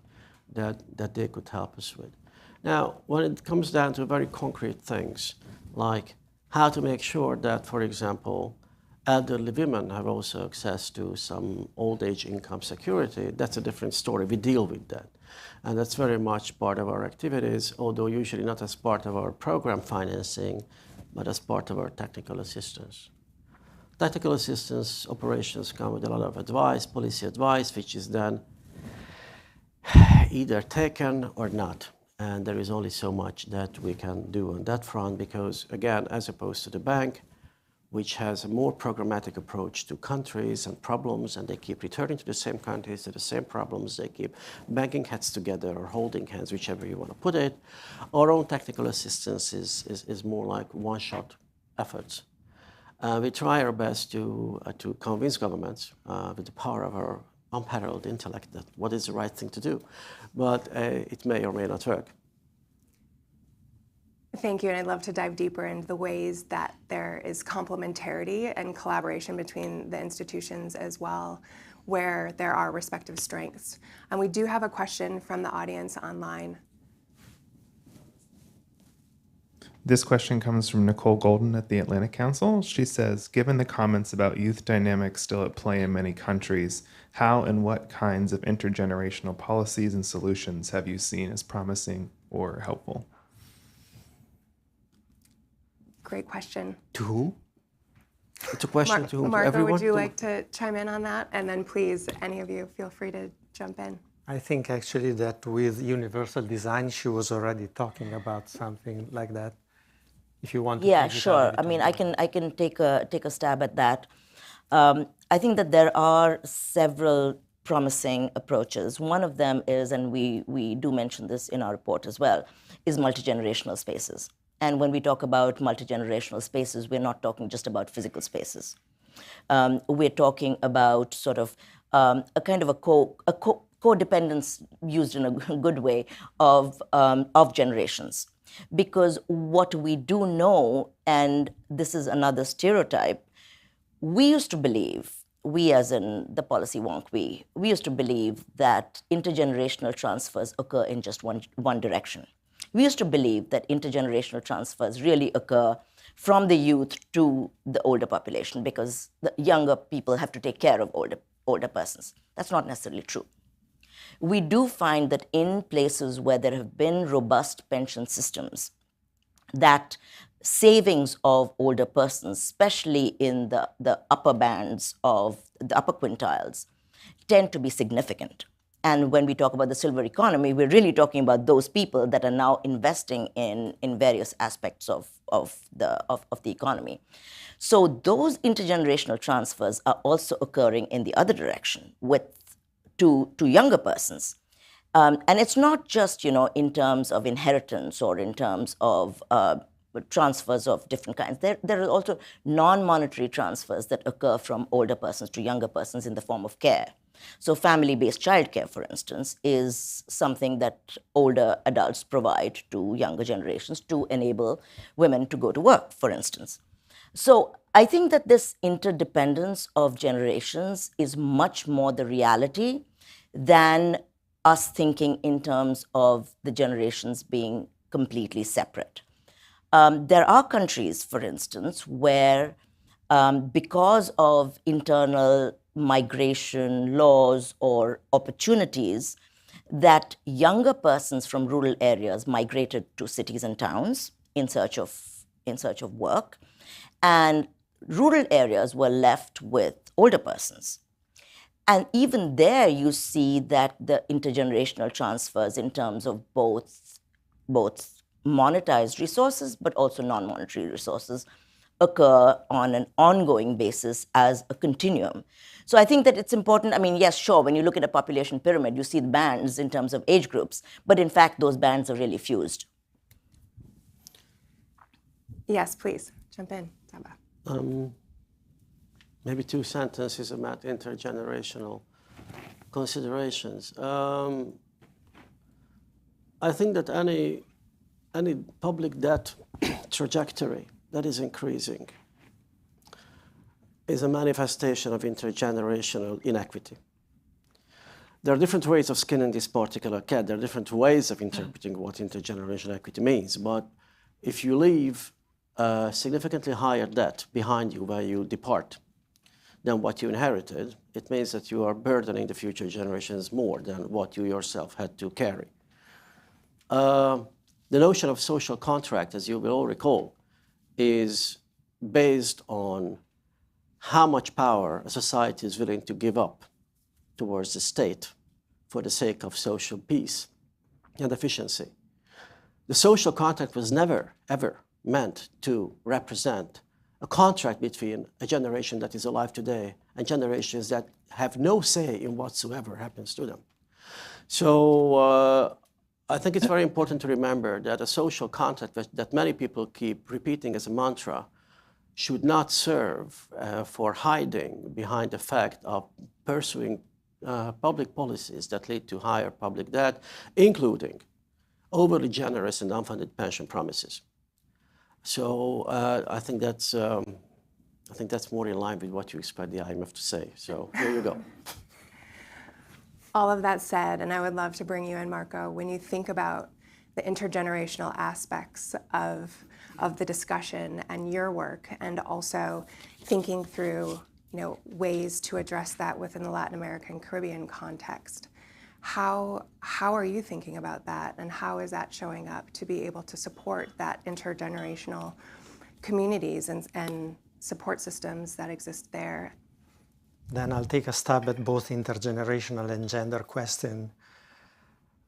that they could help us with. Now, when it comes down to very concrete things, like how to make sure that, for example, elderly women have also access to some old age income security, that's a different story. We deal with that. And that's very much part of our activities, although usually not as part of our program financing, but as part of our technical assistance. Technical assistance operations come with a lot of advice, policy advice, which is then either taken or not. And there is only so much that we can do on that front because, again, as opposed to the bank, which has a more programmatic approach to countries and problems, and they keep returning to the same countries, to the same problems, they keep banging heads together or holding hands, whichever you want to put it. Our own technical assistance is more like one-shot efforts. We try our best to convince governments with the power of our unparalleled intellect that what is the right thing to do, but it may or may not work. Thank you, and I'd love to dive deeper into the ways that there is complementarity and collaboration between the institutions as well, where there are respective strengths. And we do have a question from the audience online. This question comes from Nicole Golden at the Atlantic Council. She says, given the comments about youth dynamics still at play in many countries, how and what kinds of intergenerational policies and solutions have you seen as promising or helpful? Great question. To whom? It's a question to whom? Martha, Everyone? would you like to chime in on that? And then please, any of you, feel free to jump in. I think actually that with universal design, she was already talking about something like that. If you want to. Yeah, sure. I mean, I can take a stab at that. I think that there are several promising approaches. One of them is, and we do mention this in our report as well, is multi-generational spaces. And when we talk about multi-generational spaces, we're not talking just about physical spaces. We're talking about sort of a kind of a codependence, used in a good way, of generations. Because what we do know, and this is another stereotype, we used to believe, we as in the policy wonk, we used to believe that intergenerational transfers occur in just one direction. We used to believe that intergenerational transfers really occur from the youth to the older population because the younger people have to take care of older persons. That's not necessarily true. We do find that in places where there have been robust pension systems, that savings of older persons, especially in the upper bands of the upper quintiles, tend to be significant. And when we talk about the silver economy, we're really talking about those people that are now investing in various aspects of the economy. So those intergenerational transfers are also occurring in the other direction to younger persons. And it's not just, in terms of inheritance or in terms of transfers of different kinds. There are also non-monetary transfers that occur from older persons to younger persons in the form of care. So family-based childcare, for instance, is something that older adults provide to younger generations to enable women to go to work, for instance. So I think that this interdependence of generations is much more the reality than us thinking in terms of the generations being completely separate. There are countries, for instance, where because of internal migration laws or opportunities, that younger persons from rural areas migrated to cities and towns in search of work, and rural areas were left with older persons. And even there, you see that the intergenerational transfers in terms of both monetized resources, but also non-monetary resources, occur on an ongoing basis as a continuum. So I think that it's important. I mean, yes, sure, when you look at a population pyramid, you see the bands in terms of age groups, but in fact, those bands are really fused. Yes, please, jump in, Saba. Maybe 2 sentences about intergenerational considerations. I think that any public debt trajectory that is increasing is a manifestation of intergenerational inequity. There are different ways of skinning this particular cat. There are different ways of interpreting what intergenerational equity means. But if you leave a significantly higher debt behind you where you depart than what you inherited, it means that you are burdening the future generations more than what you yourself had to carry. The notion of social contract, as you will all recall, is based on how much power a society is willing to give up towards the state for the sake of social peace and efficiency. The social contract was never, ever meant to represent a contract between a generation that is alive today and generations that have no say in whatsoever happens to them. So I think it's very important to remember that a social contract that many people keep repeating as a mantra should not serve for hiding behind the fact of pursuing public policies that lead to higher public debt, including overly generous and unfunded pension promises. So I think that's more in line with what you expect the IMF to say. So here you go. All of that said, and I would love to bring you in, Marco, when you think about the intergenerational aspects of the discussion and your work, and also thinking through ways to address that within the Latin American Caribbean context, how are you thinking about that, and how is that showing up to be able to support that intergenerational communities and support systems that exist there? Then I'll take a stab at both intergenerational and gender question.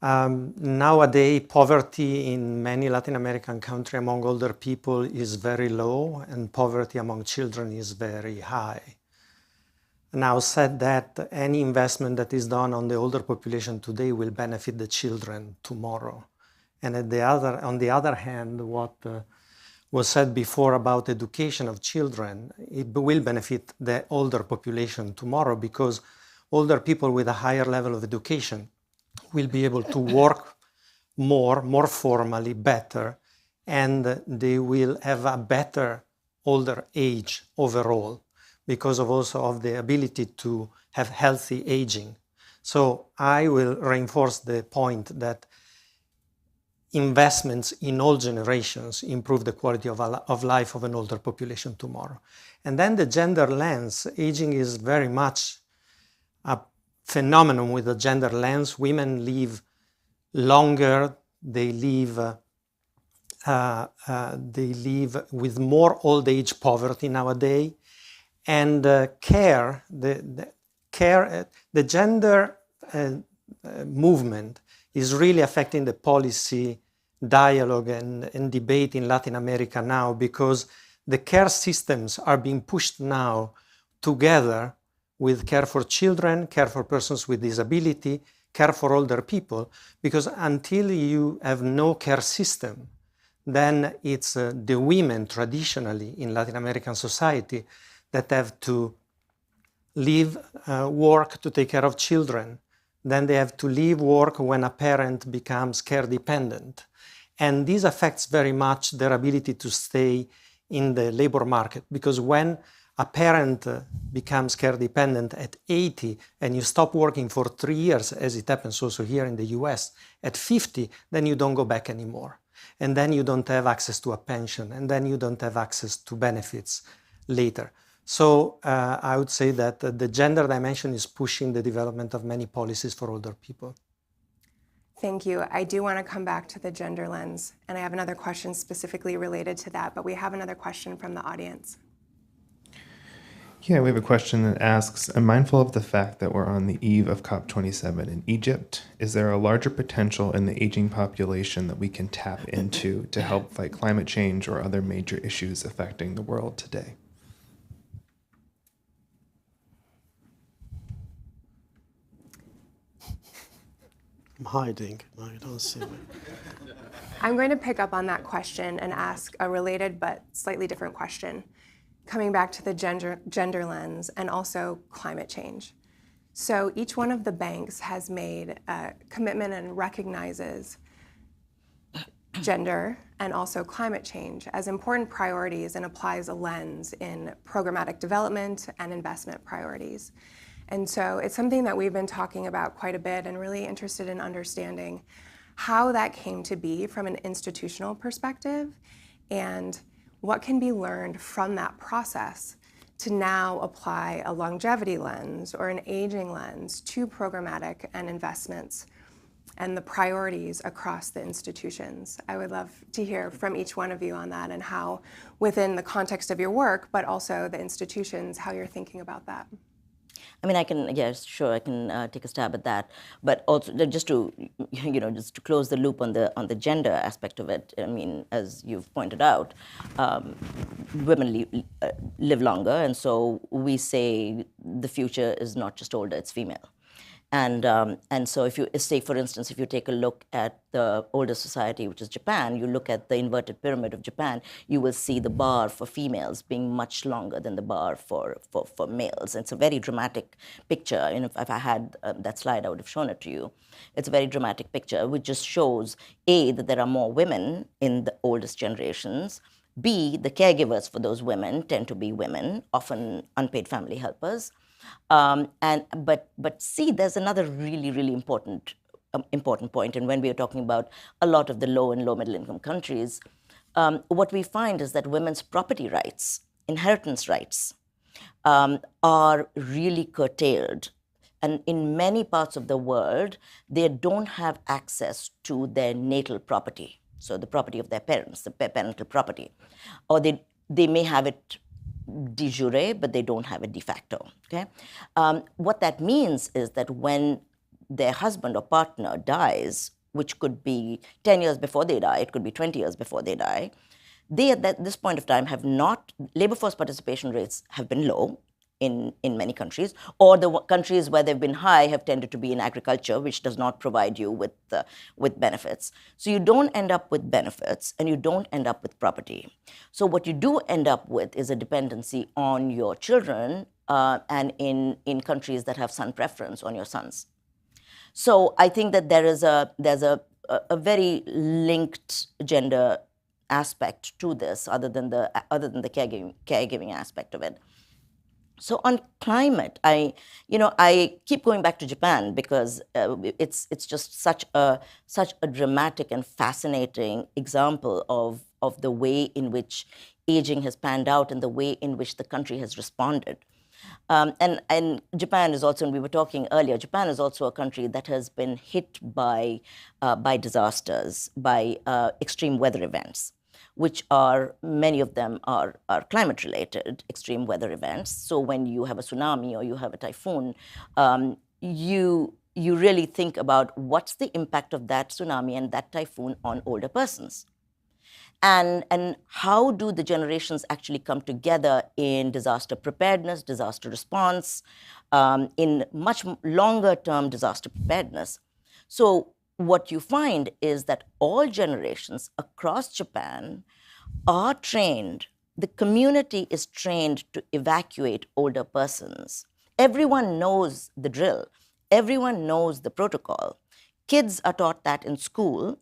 Nowadays, poverty in many Latin American countries among older people is very low, and poverty among children is very high. Now, said that, any investment that is done on the older population today will benefit the children tomorrow. And on the other hand, what was said before about education of children, it will benefit the older population tomorrow, because older people with a higher level of education will be able to work more formally, better, and they will have a better older age overall, because of also of the ability to have healthy aging. So I will reinforce the point that investments in all generations improve the quality of life of an older population tomorrow. And then the gender lens, aging is very much a phenomenon with a gender lens. Women live longer, they live with more old age poverty nowadays. And the gender movement is really affecting the policy dialogue and debate in Latin America now, because the care systems are being pushed now together with care for children, care for persons with disability, care for older people, because until you have no care system, then it's the women traditionally in Latin American society that have to leave work to take care of children. Then they have to leave work when a parent becomes care dependent. And this affects very much their ability to stay in the labor market, because when a parent becomes care dependent at 80 and you stop working for 3 years, as it happens also here in the US, at 50, then you don't go back anymore. And then you don't have access to a pension, and then you don't have access to benefits later. So I would say that the gender dimension is pushing the development of many policies for older people. Thank you. I do want to come back to the gender lens, and I have another question specifically related to that, but we have another question from the audience. Yeah, we have a question that asks, I'm mindful of the fact that we're on the eve of COP27 in Egypt. Is there a larger potential in the aging population that we can tap into to help fight climate change or other major issues affecting the world today? I'm hiding. No, you don't see me. I'm going to pick up on that question and ask a related but slightly different question, coming back to the gender lens and also climate change. So each one of the banks has made a commitment and recognizes gender and also climate change as important priorities and applies a lens in programmatic development and investment priorities. And so it's something that we've been talking about quite a bit and really interested in understanding how that came to be from an institutional perspective and what can be learned from that process to now apply a longevity lens or an aging lens to programmatic and investments and the priorities across the institutions. I would love to hear from each one of you on that and how within the context of your work, but also the institutions, how you're thinking about that. I mean, I can, yes, sure, I can take a stab at that. But also, just to, just to close the loop on the gender aspect of it. I mean, as you've pointed out, women live longer, and so we say the future is not just older; it's female. And so if you say, for instance, if you take a look at the older society, which is Japan, you look at the inverted pyramid of Japan, you will see the bar for females being much longer than the bar for males. And it's a very dramatic picture. And if I had that slide, I would have shown it to you. It's a very dramatic picture, which just shows, A, that there are more women in the oldest generations, B, the caregivers for those women tend to be women, often unpaid family helpers. But see, there's another really important point. And when we are talking about a lot of the low and low middle income countries, what we find is that women's property rights, inheritance rights, are really curtailed. And in many parts of the world, they don't have access to their natal property, so the property of their parents, the parental property, or they may have it de jure, but they don't have it de facto. Okay, what that means is that when their husband or partner dies, which could be 10 years before they die, it could be 20 years before they die, they at this point of time have not, labor force participation rates have been low in many countries, or the countries where they've been high have tended to be in agriculture, which does not provide you with benefits. So you don't end up with benefits, and you don't end up with property. So what you do end up with is a dependency on your children, and in countries that have son preference, on your sons. So I think that there's a very linked gender aspect to this, other than the caregiving aspect of it. So on climate, I keep going back to Japan because it's just such a dramatic and fascinating example of the way in which aging has panned out and the way in which the country has responded. And Japan is also, and we were talking earlier, Japan is also a country that has been hit by disasters, by extreme weather events, which are, many of them are climate-related extreme weather events. So when you have a tsunami or you have a typhoon, you really think about what's the impact of that tsunami and that typhoon on older persons. And how do the generations actually come together in disaster preparedness, disaster response, in much longer term disaster preparedness. So what you find is that all generations across Japan are trained, the community is trained to evacuate older persons. Everyone knows the drill. Everyone knows the protocol. Kids are taught that in school.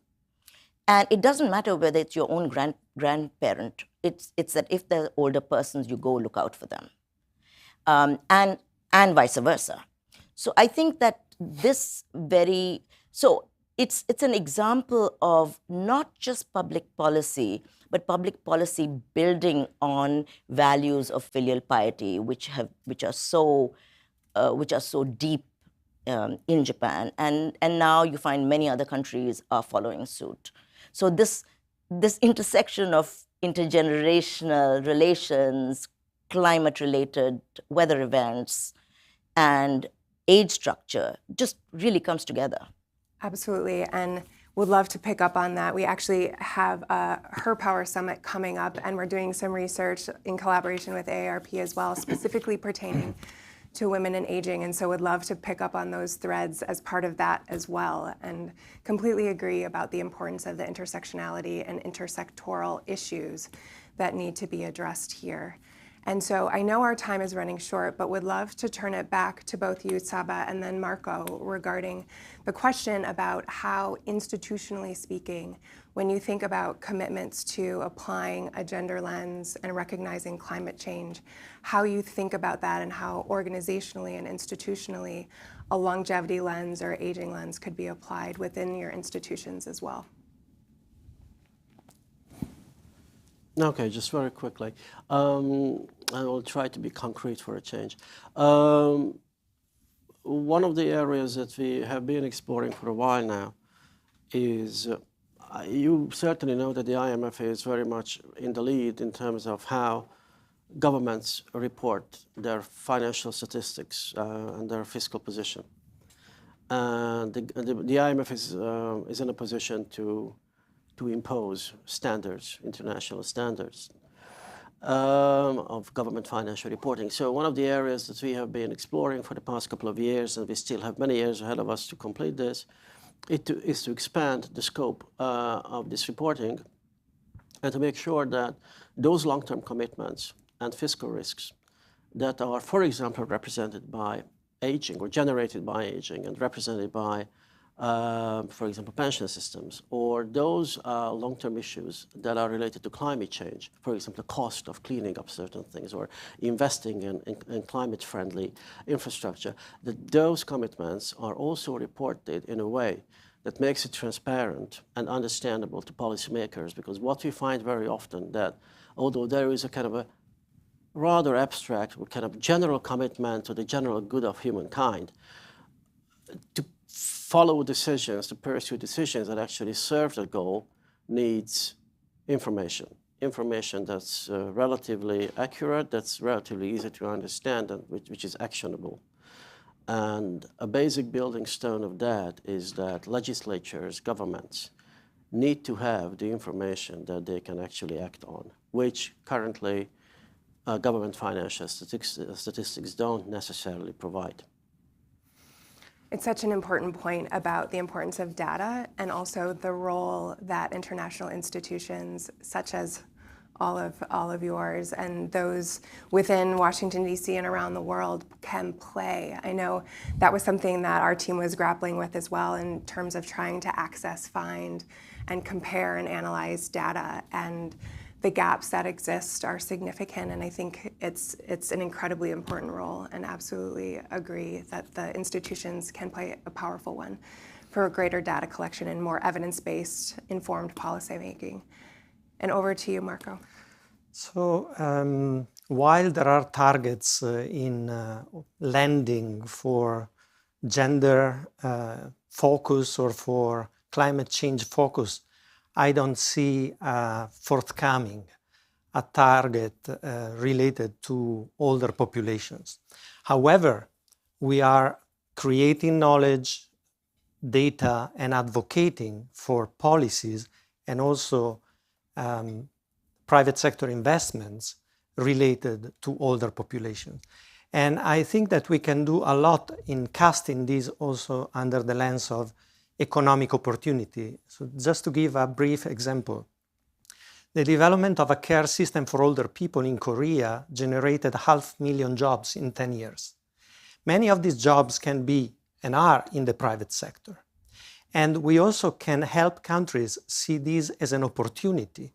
And it doesn't matter whether it's your own grandparent. It's that if they're older persons, you go look out for them. And vice versa. So I think that it's an example of not just public policy, but public policy building on values of filial piety, which are so deep in Japan, and now you find many other countries are following suit. So this intersection of intergenerational relations, climate-related weather events, and age structure just really comes together. Absolutely, and would love to pick up on that. We actually have Her Power Summit coming up, and we're doing some research in collaboration with AARP as well, specifically pertaining to women and aging, and so would love to pick up on those threads as part of that as well, and completely agree about the importance of the intersectionality and intersectoral issues that need to be addressed here. And so I know our time is running short, but would love to turn it back to both you, Saba, and then Marco, regarding the question about how, institutionally speaking, when you think about commitments to applying a gender lens and recognizing climate change, how you think about that and how organizationally and institutionally a longevity lens or aging lens could be applied within your institutions as well. Okay, just very quickly. I will try to be concrete for a change. One of the areas that we have been exploring for a while now is, you certainly know that the IMF is very much in the lead in terms of how governments report their financial statistics and their fiscal position. And the IMF is in a position to impose standards, international standards of government financial reporting. So one of the areas that we have been exploring for the past couple of years, and we still have many years ahead of us to complete this, is to expand the scope of this reporting and to make sure that those long-term commitments and fiscal risks that are, for example, represented by aging or generated by aging and represented by for example, pension systems, or those long-term issues that are related to climate change, for example, the cost of cleaning up certain things or investing in climate-friendly infrastructure, that those commitments are also reported in a way that makes it transparent and understandable to policymakers. Because what we find very often that although there is a kind of a rather abstract or kind of general commitment to the general good of humankind, to follow decisions, to pursue decisions that actually serve the goal needs information. Information that's relatively accurate, that's relatively easy to understand, and which is actionable. And a basic building stone of that is that legislatures, governments, need to have the information that they can actually act on, which currently government financial statistics don't necessarily provide. It's such an important point about the importance of data and also the role that international institutions such as all of yours and those within Washington, D.C. and around the world can play. I know that was something that our team was grappling with as well in terms of trying to access, find, and compare and analyze data, and the gaps that exist are significant, and I think it's an incredibly important role, and absolutely agree that the institutions can play a powerful one for greater data collection and more evidence-based informed policymaking. And over to you, Marco. So while there are targets in lending for gender focus or for climate change focus, I don't see forthcoming a target related to older populations. However, we are creating knowledge, data, and advocating for policies, and also private sector investments related to older populations. And I think that we can do a lot in casting these also under the lens of economic opportunity. So just to give a brief example, the development of a care system for older people in Korea generated 500,000 jobs in 10 years. Many of these jobs can be and are in the private sector. And we also can help countries see this as an opportunity.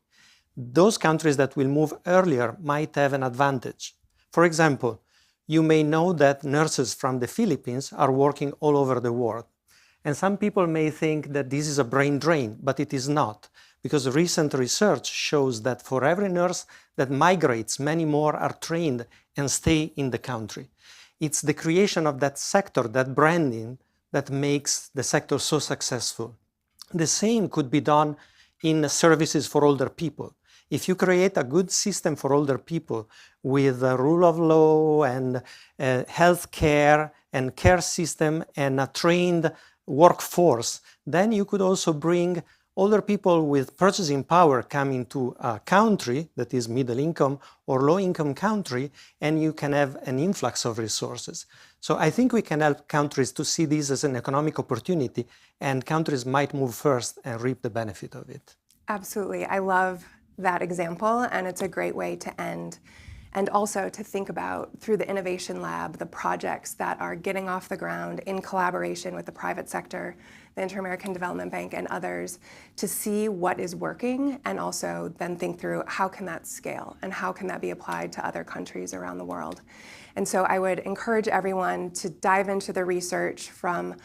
Those countries that will move earlier might have an advantage. For example, you may know that nurses from the Philippines are working all over the world. And some people may think that this is a brain drain, but it is not, because recent research shows that for every nurse that migrates, many more are trained and stay in the country. It's the creation of that sector, that branding, that makes the sector so successful. The same could be done in services for older people. If you create a good system for older people with a rule of law and health care and care system and a trained workforce, then you could also bring older people with purchasing power coming to a country that is middle income or low income country, and you can have an influx of resources. So I think we can help countries to see this as an economic opportunity, and countries might move first and reap the benefit of it. Absolutely. I love that example, and it's a great way to end. And also to think about, through the Innovation Lab, the projects that are getting off the ground in collaboration with the private sector, the Inter-American Development Bank and others, to see what is working and also then think through how can that scale and how can that be applied to other countries around the world. And so I would encourage everyone to dive into the research from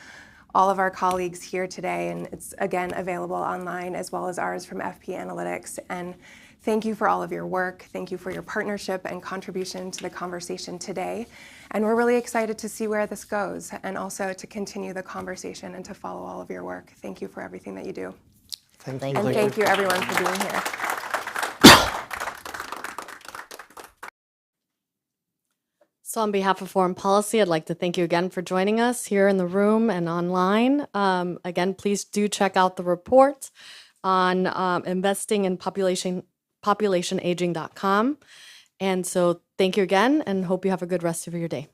all of our colleagues here today, and it's again available online as well as ours from FP Analytics. And thank you for all of your work. Thank you for your partnership and contribution to the conversation today. And we're really excited to see where this goes and also to continue the conversation and to follow all of your work. Thank you for everything that you do. Thank you. And thank you everyone for being here. So on behalf of Foreign Policy, I'd like to thank you again for joining us here in the room and online. Again, please do check out the report on investing in populationaging.com. And so thank you again and hope you have a good rest of your day.